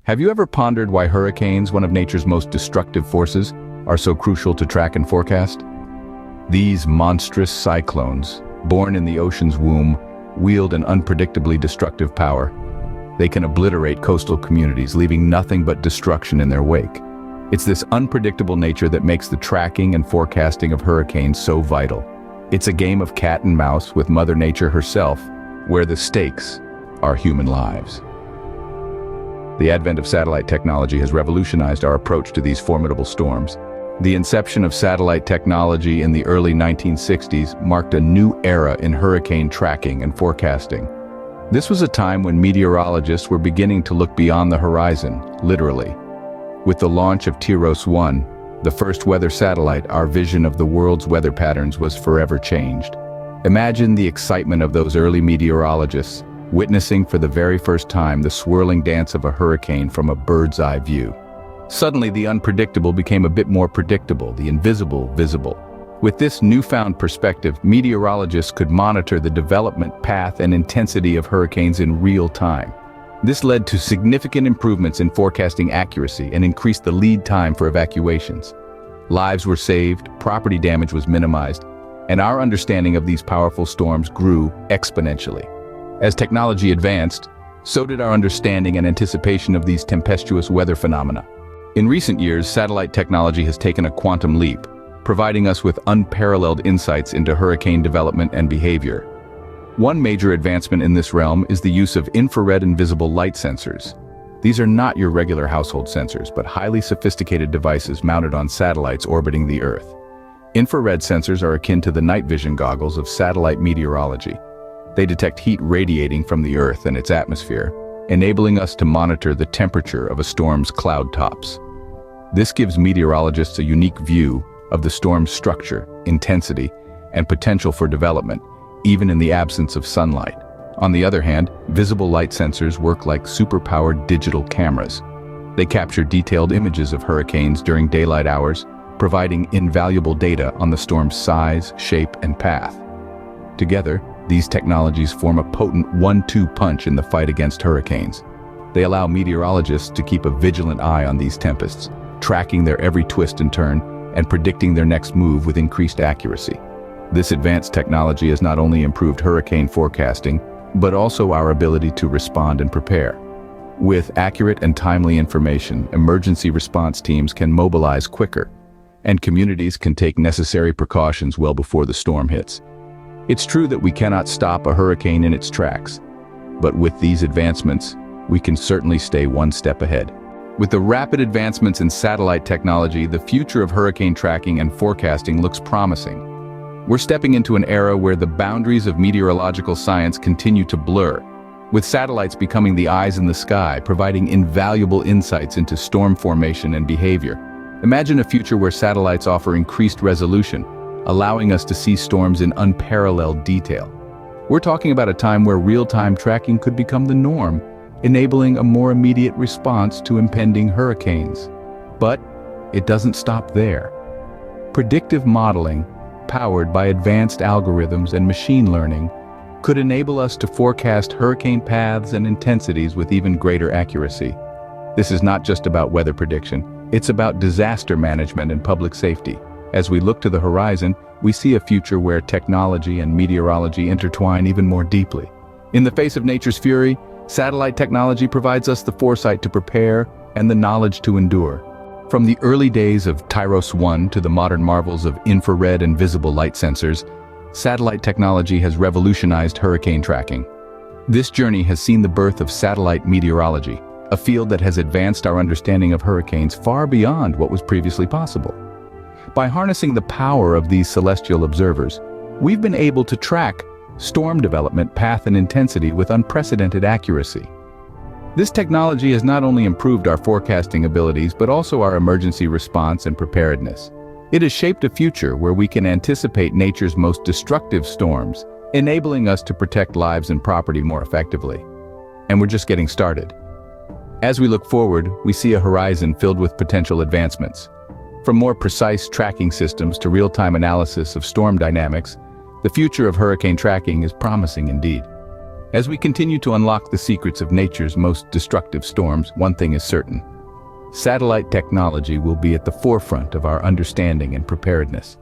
Have you ever pondered why hurricanes, one of nature's most destructive forces, are so crucial to track and forecast? These monstrous cyclones, born in the ocean's womb, wield an unpredictably destructive power. They can obliterate coastal communities, leaving nothing but destruction in their wake. It's this unpredictable nature that makes the tracking and forecasting of hurricanes so vital. It's a game of cat and mouse with Mother Nature herself, where the stakes are human lives. The advent of satellite technology has revolutionized our approach to these formidable storms. The inception of satellite technology in the early 1960s marked a new era in hurricane tracking and forecasting. This was a time when meteorologists were beginning to look beyond the horizon, literally. With the launch of TIROS-1, the first weather satellite, our vision of the world's weather patterns was forever changed. Imagine the excitement of those early meteorologists, witnessing for the very first time the swirling dance of a hurricane from a bird's-eye view. Suddenly, the unpredictable became a bit more predictable, the invisible visible. With this newfound perspective, meteorologists could monitor the development, path, and intensity of hurricanes in real time. This led to significant improvements in forecasting accuracy and increased the lead time for evacuations. Lives were saved, property damage was minimized, and our understanding of these powerful storms grew exponentially. As technology advanced, so did our understanding and anticipation of these tempestuous weather phenomena. In recent years, satellite technology has taken a quantum leap, providing us with unparalleled insights into hurricane development and behavior. One major advancement in this realm is the use of infrared and visible light sensors. These are not your regular household sensors, but highly sophisticated devices mounted on satellites orbiting the Earth. Infrared sensors are akin to the night vision goggles of satellite meteorology. They detect heat radiating from the Earth and its atmosphere, enabling us to monitor the temperature of a storm's cloud tops. This gives meteorologists a unique view of the storm's structure, intensity, and potential for development, even in the absence of sunlight. On the other hand, visible light sensors work like superpowered digital cameras. They capture detailed images of hurricanes during daylight hours, providing invaluable data on the storm's size, shape, and path. Together, these technologies form a potent one-two punch in the fight against hurricanes. They allow meteorologists to keep a vigilant eye on these tempests, tracking their every twist and turn and predicting their next move with increased accuracy. This advanced technology has not only improved hurricane forecasting, but also our ability to respond and prepare. With accurate and timely information, emergency response teams can mobilize quicker, and communities can take necessary precautions well before the storm hits. It's true that we cannot stop a hurricane in its tracks, but with these advancements, we can certainly stay one step ahead. With the rapid advancements in satellite technology, the future of hurricane tracking and forecasting looks promising. We're stepping into an era where the boundaries of meteorological science continue to blur, with satellites becoming the eyes in the sky, providing invaluable insights into storm formation and behavior. Imagine a future where satellites offer increased resolution, allowing us to see storms in unparalleled detail. We're talking about a time where real-time tracking could become the norm, enabling a more immediate response to impending hurricanes. But it doesn't stop there. Predictive modeling, powered by advanced algorithms and machine learning, could enable us to forecast hurricane paths and intensities with even greater accuracy. This is not just about weather prediction, it's about disaster management and public safety. As we look to the horizon, we see a future where technology and meteorology intertwine even more deeply. In the face of nature's fury, satellite technology provides us the foresight to prepare and the knowledge to endure. From the early days of TIROS-1 to the modern marvels of infrared and visible light sensors, satellite technology has revolutionized hurricane tracking. This journey has seen the birth of satellite meteorology, a field that has advanced our understanding of hurricanes far beyond what was previously possible. By harnessing the power of these celestial observers, we've been able to track storm development, path, and intensity with unprecedented accuracy. This technology has not only improved our forecasting abilities, but also our emergency response and preparedness. It has shaped a future where we can anticipate nature's most destructive storms, enabling us to protect lives and property more effectively. And we're just getting started. As we look forward, we see a horizon filled with potential advancements. From more precise tracking systems to real-time analysis of storm dynamics, the future of hurricane tracking is promising indeed. As we continue to unlock the secrets of nature's most destructive storms, one thing is certain. Satellite technology will be at the forefront of our understanding and preparedness.